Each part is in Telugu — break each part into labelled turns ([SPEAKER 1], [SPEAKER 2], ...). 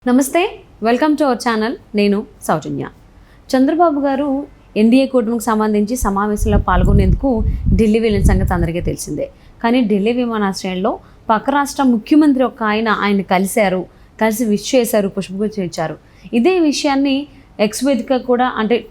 [SPEAKER 1] నమస్తే, వెల్కమ్ టు అవర్ ఛానల్. నేను సౌజన్య. చంద్రబాబు గారు ఎన్డీఏ కూటమికి సంబంధించి సమావేశంలో పాల్గొనేందుకు ఢిల్లీ వెళ్ళిన సంగతి అందరికీ తెలిసిందే. కానీ ఢిల్లీ విమానాశ్రయంలో పక్క రాష్ట్ర ముఖ్యమంత్రి ఆయన కలిసి విష్ చేశారు, పుష్పగుచ్చం ఇచ్చారు. ఇదే విషయాన్ని ఎక్స్ వేదిక కూడా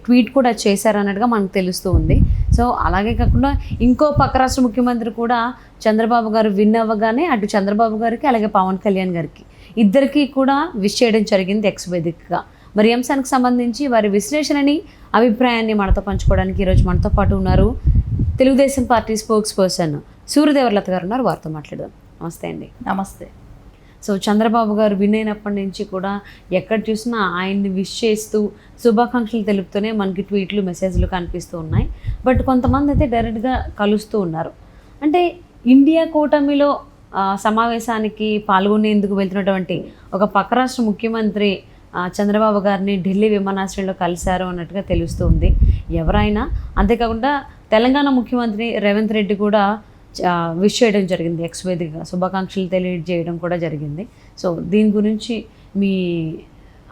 [SPEAKER 1] ట్వీట్ కూడా చేశారు అన్నట్టుగా మనకు తెలుస్తూ ఉంది. సో అలాగే కాకుండా ఇంకో పక్క రాష్ట్ర ముఖ్యమంత్రి కూడా చంద్రబాబు గారు విన్ అవ్వగానే అటు చంద్రబాబు గారికి అలాగే పవన్ కళ్యాణ్ గారికి ఇద్దరికీ కూడా విష్ చేయడం జరిగింది ఎక్స్ వేదికగా. మరి అంశానికి సంబంధించి వారి విశ్లేషణని, అభిప్రాయాన్ని మనతో పంచుకోవడానికి ఈరోజు మనతో పాటు ఉన్నారు తెలుగుదేశం పార్టీ స్పోక్స్ పర్సన్ సూర్యదేవర్లత గారు ఉన్నారు. వారితో మాట్లాడదాం. నమస్తే అండి.
[SPEAKER 2] నమస్తే.
[SPEAKER 1] సో చంద్రబాబు గారు విన్ అయినప్పటి నుంచి కూడా ఎక్కడ చూసినా ఆయన్ని విష్ చేస్తూ శుభాకాంక్షలు తెలుపుతూనే మనకి ట్వీట్లు, మెసేజ్లు కనిపిస్తూ ఉన్నాయి. బట్ కొంతమంది అయితే డైరెక్ట్గా కలుస్తూ ఉన్నారు. అంటే ఇండియా కూటమిలో సమావేశానికి పాల్గొనేందుకు వెళ్తున్నటువంటి ఒక పక్క రాష్ట్ర ముఖ్యమంత్రి చంద్రబాబు గారిని ఢిల్లీ విమానాశ్రయంలో కలిశారు అన్నట్టుగా తెలుస్తుంది ఎవరైనా. అంతేకాకుండా తెలంగాణ ముఖ్యమంత్రి రేవంత్ రెడ్డి కూడా విష్ చేయడం జరిగింది, ఎక్స్ వేదికగా శుభాకాంక్షలు తెలియజేయడం కూడా జరిగింది. సో దీని గురించి మీ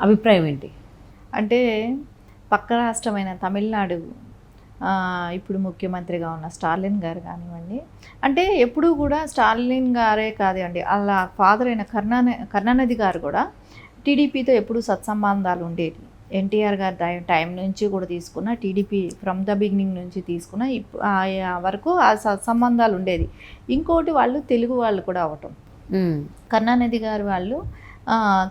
[SPEAKER 1] అభిప్రాయం ఏంటి?
[SPEAKER 2] అంటే పక్క రాష్ట్రమైన తమిళనాడు ఇప్పుడు ముఖ్యమంత్రిగా ఉన్న స్టాలిన్ గారు కానివ్వండి, అంటే ఎప్పుడూ కూడా స్టాలిన్ గారే కాదండి, అలా ఫాదర్ అయిన కరుణానిధి గారు కూడా టీడీపీతో ఎప్పుడూ సత్సంబంధాలు ఉండేవి. ఎన్టీఆర్ గారి టైం నుంచి కూడా తీసుకున్న, టీడీపీ ఫ్రమ్ ద బిగినింగ్ నుంచి తీసుకున్న వరకు ఆ సత్సంబంధాలు ఉండేది. ఇంకోటి వాళ్ళు తెలుగు వాళ్ళు కూడా అవటం, కరుణానిధి గారు వాళ్ళు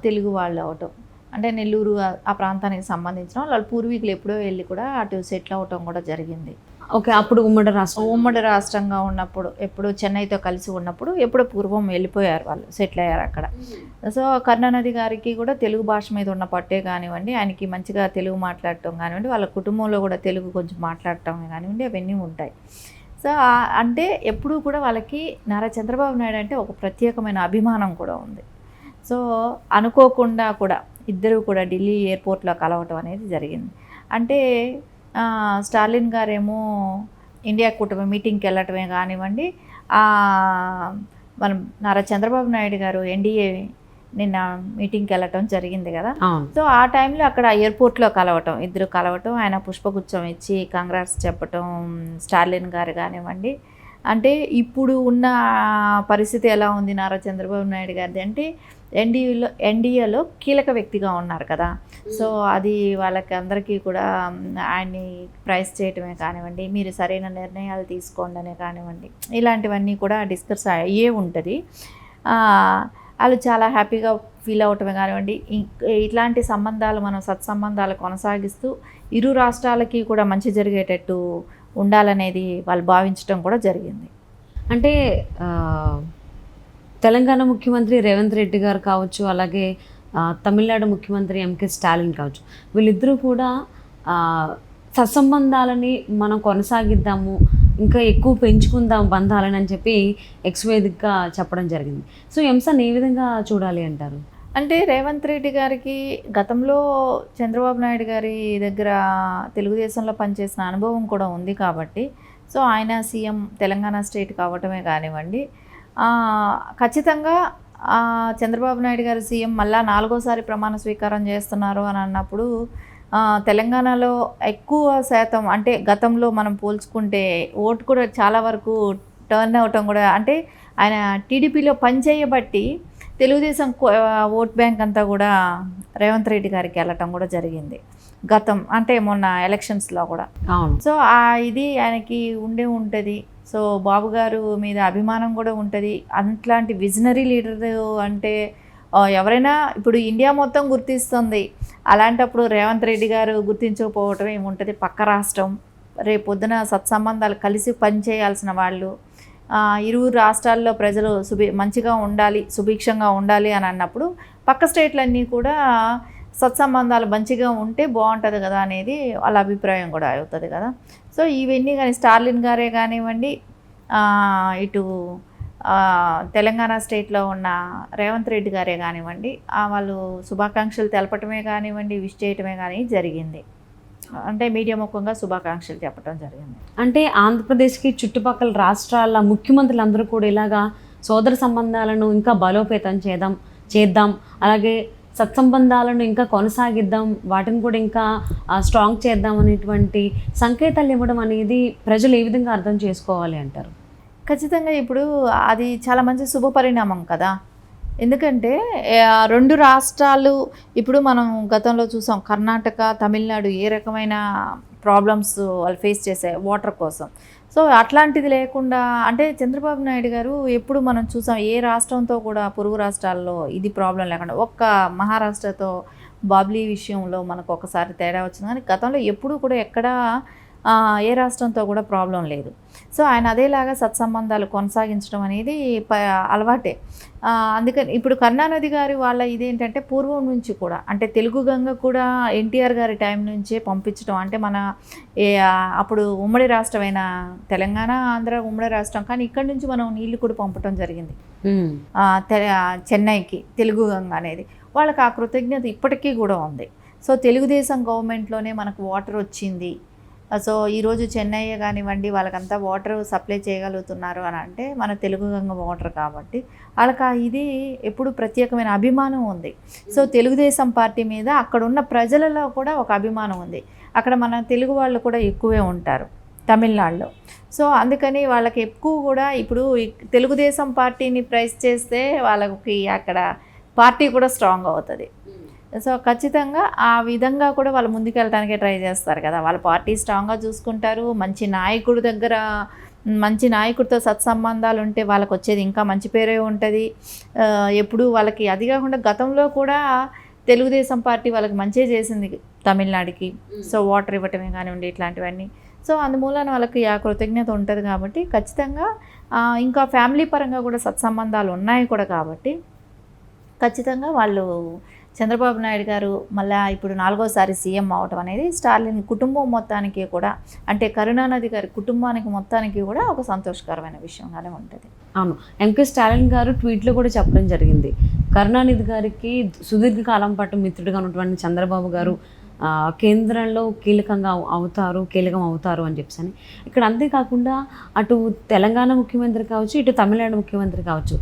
[SPEAKER 2] తెలుగు వాళ్ళు అవటం, అంటే నెల్లూరు ఆ ప్రాంతానికి సంబంధించిన వాళ్ళ పూర్వీకులు ఎప్పుడో వెళ్ళి కూడా అటు సెటిల్ అవటం కూడా జరిగింది.
[SPEAKER 1] ఓకే, అప్పుడు
[SPEAKER 2] ఉమ్మడి రాష్ట్రంగా ఉన్నప్పుడు, ఎప్పుడు చెన్నైతో కలిసి ఉన్నప్పుడు ఎప్పుడో పూర్వం వెళ్ళిపోయారు, వాళ్ళు సెటిల్ అయ్యారు అక్కడ. సో కరుణానిధి గారికి కూడా తెలుగు భాష మీద ఉన్న పట్టే కానివ్వండి, ఆయనకి మంచిగా తెలుగు మాట్లాడటం కానివ్వండి, వాళ్ళ కుటుంబంలో కూడా తెలుగు కొంచెం మాట్లాడటం కానివ్వండి, అవన్నీ ఉంటాయి. సో అంటే ఎప్పుడూ కూడా వాళ్ళకి నారా చంద్రబాబు నాయుడు అంటే ఒక ప్రత్యేకమైన అభిమానం కూడా ఉంది. సో అనుకోకుండా కూడా ఇద్దరు కూడా ఢిల్లీ ఎయిర్పోర్ట్లో కలవటం అనేది జరిగింది. అంటే స్టాలిన్ గారేమో ఇండియా కూటమి మీటింగ్కి వెళ్ళటమే కానివ్వండి, మనం నారా చంద్రబాబు నాయుడు గారు ఎన్డీఏ నిన్న మీటింగ్కి వెళ్ళటం జరిగింది కదా. సో ఆ టైంలో అక్కడ ఎయిర్పోర్ట్లో ఇద్దరు కలవటం, ఆయన పుష్పగుచ్చం ఇచ్చి కంగ్రాట్స్ చెప్పటం స్టాలిన్ గారు కానివ్వండి. అంటే ఇప్పుడు ఉన్న పరిస్థితి ఎలా ఉంది నారా చంద్రబాబు నాయుడు గారిది అంటే ఎన్డీఏలో కీలక వ్యక్తిగా ఉన్నారు కదా. సో అది వాళ్ళకి అందరికీ కూడా ఆయన్ని ప్రైజ్ చేయటమే కానివ్వండి, మీరు సరైన నిర్ణయాలు తీసుకోండి అనే కానివ్వండి, ఇలాంటివన్నీ కూడా డిస్కస్ అయ్యే ఉంటుంది. వాళ్ళు చాలా హ్యాపీగా ఫీల్ అవటమే కానివ్వండి, ఇట్లాంటి సంబంధాలు మనం సత్సంబంధాలు కొనసాగిస్తూ ఇరు రాష్ట్రాలకి కూడా మంచి జరిగేటట్టు ఉండాలనేది వాళ్ళు భావించడం కూడా జరిగింది.
[SPEAKER 1] అంటే తెలంగాణ ముఖ్యమంత్రి రేవంత్ రెడ్డి గారు కావచ్చు, అలాగే తమిళనాడు ముఖ్యమంత్రి ఎంకే స్టాలిన్ కావచ్చు, వీళ్ళిద్దరూ కూడా సత్సంబంధాలని మనం కొనసాగిద్దాము, ఇంకా ఎక్కువ పెంచుకుందాం బంధాలని అని చెప్పి ఎక్స్ వేదికగా చెప్పడం జరిగింది. సో ఈ అంశాన్ని ఏ విధంగా చూడాలి అంటారు?
[SPEAKER 2] అంటే రేవంత్ రెడ్డి గారికి గతంలో చంద్రబాబు నాయుడు గారి దగ్గర తెలుగుదేశంలో పనిచేసిన అనుభవం కూడా ఉంది కాబట్టి, సో ఆయన సీఎం తెలంగాణ స్టేట్ కావటమే కానివ్వండి, ఖచ్చితంగా చంద్రబాబు నాయుడు గారు సీఎం మళ్ళా 4వ ప్రమాణ స్వీకారం చేస్తున్నారు అని అన్నప్పుడు తెలంగాణలో ఎక్కువ శాతం, అంటే గతంలో మనం పోల్చుకుంటే ఓటు కూడా చాలా వరకు టర్న్ అవటం కూడా, అంటే ఆయన టీడీపీలో పనిచేయబట్టి తెలుగుదేశం ఓట్ బ్యాంక్ అంతా కూడా రేవంత్ రెడ్డి గారికి వెళ్ళటం కూడా జరిగింది గతం, అంటే మొన్న ఎలక్షన్స్లో కూడా. సో ఇది ఆయనకి ఉంటుంది. సో బాబు గారు మీద అభిమానం కూడా ఉంటుంది. అట్లాంటి విజనరీ లీడర్ అంటే ఎవరైనా ఇప్పుడు ఇండియా మొత్తం గుర్తిస్తుంది, అలాంటప్పుడు రేవంత్ రెడ్డి గారు గుర్తించకపోవటం ఏముంటుంది. పక్క రాష్ట్రం, రేపొద్దున సత్సంబంధాలు కలిసి పనిచేయాల్సిన వాళ్ళు, ఇరువురు రాష్ట్రాల్లో ప్రజలు మంచిగా ఉండాలి, సుభిక్షంగా ఉండాలి అని అన్నప్పుడు పక్క స్టేట్లన్నీ కూడా సత్సంబంధాలు మంచిగా ఉంటే బాగుంటుంది కదా అనేది వాళ్ళ అభిప్రాయం కూడా అవుతుంది కదా. సో ఇవన్నీ కానీ స్టాలిన్ గారే కానివ్వండి, ఇటు తెలంగాణ స్టేట్లో ఉన్న రేవంత్ రెడ్డి గారే కానివ్వండి, వాళ్ళు శుభాకాంక్షలు తెలపటమే కానివ్వండి, విష్ చేయటమే కానీ జరిగింది. అంటే మీడియా ముఖంగా శుభాకాంక్షలు చెప్పడం జరిగింది.
[SPEAKER 1] అంటే ఆంధ్రప్రదేశ్కి చుట్టుపక్కల రాష్ట్రాల ముఖ్యమంత్రులందరూ కూడా ఇలాగా సోదర సంబంధాలను ఇంకా బలోపేతం చేద్దాం, అలాగే సత్సంబంధాలను ఇంకా కొనసాగిద్దాం, వాటిని కూడా ఇంకా స్ట్రాంగ్ చేద్దాం అనేటువంటి సంకేతాలు ఇవ్వడం అనేది ప్రజలు ఏ విధంగా అర్థం చేసుకోవాలి అంటారు?
[SPEAKER 2] ఖచ్చితంగా ఇప్పుడు అది చాలా మంచి శుభపరిణామం కదా. ఎందుకంటే రెండు రాష్ట్రాలు ఇప్పుడు మనం గతంలో చూసాం, కర్ణాటక, తమిళనాడు ఏ రకమైన ప్రాబ్లమ్స్ వాళ్ళు ఫేస్ చేశాయి వాటర్ కోసం. సో అట్లాంటిది లేకుండా అంటే చంద్రబాబు నాయుడు గారు ఎప్పుడు మనం చూసాం ఏ రాష్ట్రంతో కూడా పొరుగు రాష్ట్రాల్లో ఇది ప్రాబ్లం లేకుండా, ఒక్క మహారాష్ట్రతో బాబ్లీ విషయంలో మనకు ఒకసారి తేడా వచ్చింది, కానీ గతంలో ఎప్పుడూ కూడా ఎక్కడా ఏ రాష్ట్రంతో కూడా ప్రాబ్లం లేదు. సో ఆయన అదేలాగా సత్సంబంధాలు కొనసాగించడం అనేది అలవాటే. అందుకని ఇప్పుడు కరుణానిధి గారి వాళ్ళ ఇదేంటంటే పూర్వం నుంచి కూడా అంటే తెలుగు గంగ కూడా ఎన్టీఆర్ గారి టైం నుంచే పంపించడం, అంటే మన అప్పుడు ఉమ్మడి రాష్ట్రమైన తెలంగాణ, ఆంధ్ర ఉమ్మడి రాష్ట్రం, కానీ ఇక్కడి నుంచి మనం నీళ్లు కూడా పంపడం జరిగింది చెన్నైకి, తెలుగు గంగ అనేది. వాళ్ళకి ఆ కృతజ్ఞత ఇప్పటికీ కూడా ఉంది. సో తెలుగుదేశం గవర్నమెంట్లోనే మనకు వాటర్ వచ్చింది. సో ఈరోజు చెన్నై కానివ్వండి వాళ్ళకంతా వాటర్ సప్లై చేయగలుగుతున్నారు అని అంటే మన తెలుగు గంగ వాటర్ కాబట్టి వాళ్ళకి ఇది ఎప్పుడు ప్రత్యేకమైన అభిమానం ఉంది. సో తెలుగుదేశం పార్టీ మీద అక్కడ ఉన్న ప్రజలలో కూడా ఒక అభిమానం ఉంది. అక్కడ మన తెలుగు వాళ్ళు కూడా ఎక్కువే ఉంటారు తమిళనాడులో. సో అందుకని వాళ్ళకి ఎక్కువ కూడా ఇప్పుడు తెలుగుదేశం పార్టీని ప్రైజ్ చేస్తే వాళ్ళకి అక్కడ పార్టీ కూడా స్ట్రాంగ్ అవుతుంది. సో ఖచ్చితంగా ఆ విధంగా కూడా వాళ్ళు ముందుకెళ్ళడానికే ట్రై చేస్తారు కదా. వాళ్ళ పార్టీ స్ట్రాంగ్గా చూసుకుంటారు, మంచి నాయకుడి దగ్గర మంచి నాయకుడితో సత్సంబంధాలు ఉంటే వాళ్ళకి వచ్చేది ఇంకా మంచి పేరే ఉంటుంది. ఎప్పుడు వాళ్ళకి అది కాకుండా గతంలో కూడా తెలుగుదేశం పార్టీ వాళ్ళకి మంచి చేసింది తమిళనాడుకి. సో వాటర్ ఇవ్వటమే కానివ్వండి ఇట్లాంటివన్నీ. సో అందుమూలన వాళ్ళకి ఆ కృతజ్ఞత ఉంటుంది కాబట్టి ఖచ్చితంగా ఇంకా ఫ్యామిలీ పరంగా కూడా సత్సంబంధాలు ఉన్నాయి కూడా కాబట్టి ఖచ్చితంగా వాళ్ళు చంద్రబాబు నాయుడు గారు మళ్ళీ ఇప్పుడు 4వసారి సీఎం అవటం అనేది స్టాలిన్ కుటుంబం మొత్తానికి కూడా, అంటే కరుణానిధి గారి కుటుంబానికి మొత్తానికి కూడా ఒక సంతోషకరమైన విషయంగానే ఉంటుంది.
[SPEAKER 1] అవును, ఎంకే స్టాలిన్ గారు ట్వీట్లో కూడా చెప్పడం జరిగింది, కరుణానిధి గారికి సుదీర్ఘకాలం పాటు మిత్రుడిగా ఉన్నటువంటి చంద్రబాబు గారు కేంద్రంలో కీలకం అవుతారు అని చెప్పని. ఇక్కడ అంతేకాకుండా అటు తెలంగాణ ముఖ్యమంత్రి కావచ్చు, ఇటు తమిళనాడు ముఖ్యమంత్రి కావచ్చు,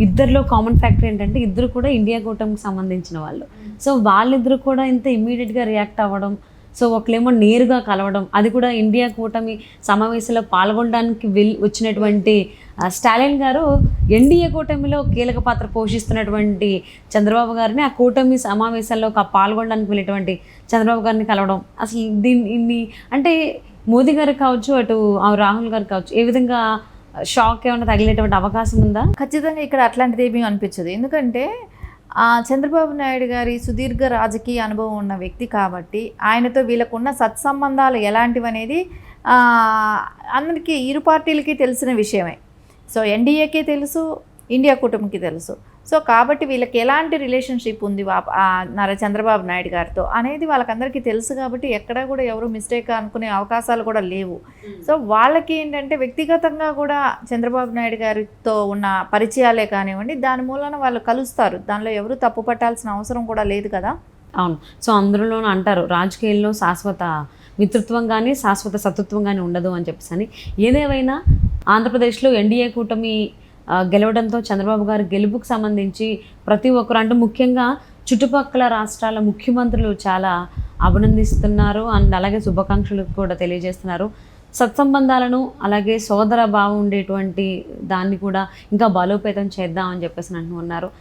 [SPEAKER 1] ఇద్దరిలో కామన్ ఫ్యాక్టర్ ఏంటంటే ఇద్దరు కూడా ఇండియా కూటమికి సంబంధించిన వాళ్ళు. సో వాళ్ళిద్దరు కూడా ఇంత ఇమ్మీడియట్గా రియాక్ట్ అవ్వడం, సో ఒకళ్ళేమో నేరుగా కలవడం, అది కూడా ఇండియా కూటమి సమావేశంలో పాల్గొనడానికి వచ్చినటువంటి స్టాలిన్ గారు ఎన్డీఏ కూటమిలో కీలక పాత్ర పోషిస్తున్నటువంటి చంద్రబాబు గారిని ఆ కూటమి సమావేశాల్లో పాల్గొనడానికి వెళ్ళేటువంటి చంద్రబాబు గారిని కలవడం, అసలు దీన్ని అంటే మోదీ గారు కావచ్చు, అటు రాహుల్ గారు కావచ్చు, ఏ విధంగా షాక్ ఏమైనా తగిలేటువంటి అవకాశం ఉందా?
[SPEAKER 2] ఖచ్చితంగా ఇక్కడ అట్లాంటిది ఏమీ అనిపించదు. ఎందుకంటే చంద్రబాబు నాయుడు గారి సుదీర్ఘ రాజకీయ అనుభవం ఉన్న వ్యక్తి కాబట్టి ఆయనతో వీళ్ళకున్న సత్సంబంధాలు ఎలాంటివి అనేది అందరికీ ఇరు పార్టీలకి తెలిసిన విషయమే. సో ఎన్డీఏకి తెలుసు, ఇండియా కూటమికి తెలుసు. సో కాబట్టి వీళ్ళకి ఎలాంటి రిలేషన్షిప్ ఉంది చంద్రబాబు నాయుడు గారితో అనేది వాళ్ళకందరికీ తెలుసు కాబట్టి ఎక్కడా కూడా ఎవరు మిస్టేక్ అనుకునే అవకాశాలు కూడా లేవు. సో వాళ్ళకి ఏంటంటే వ్యక్తిగతంగా కూడా చంద్రబాబు నాయుడు గారితో ఉన్న పరిచయాలే కానివ్వండి, దాని మూలన వాళ్ళు కలుస్తారు, దానిలో ఎవరు తప్పు పట్టాల్సిన అవసరం కూడా లేదు కదా.
[SPEAKER 1] అవును, సో అందులో అంటారు రాజకీయాల్లో శాశ్వత మిత్రత్వం కానీ శాశ్వత శత్రుత్వం కానీ ఉండదు అని చెప్పేసి. ఏదేమైనా ఆంధ్రప్రదేశ్లో ఎన్డీఏ కూటమి గెలవడంతో చంద్రబాబు గారి గెలుపుకు సంబంధించి ప్రతి ఒక్కరు, అంటే ముఖ్యంగా చుట్టుపక్కల రాష్ట్రాల ముఖ్యమంత్రులు చాలా అభినందిస్తున్నారు అండ్ అలాగే శుభాకాంక్షలు కూడా తెలియజేస్తున్నారు. సత్సంబంధాలను అలాగే సోదర భావం ఉండేటువంటి దాన్ని కూడా ఇంకా బలోపేతం చేద్దామని చెప్పేసి అంటున్నారు.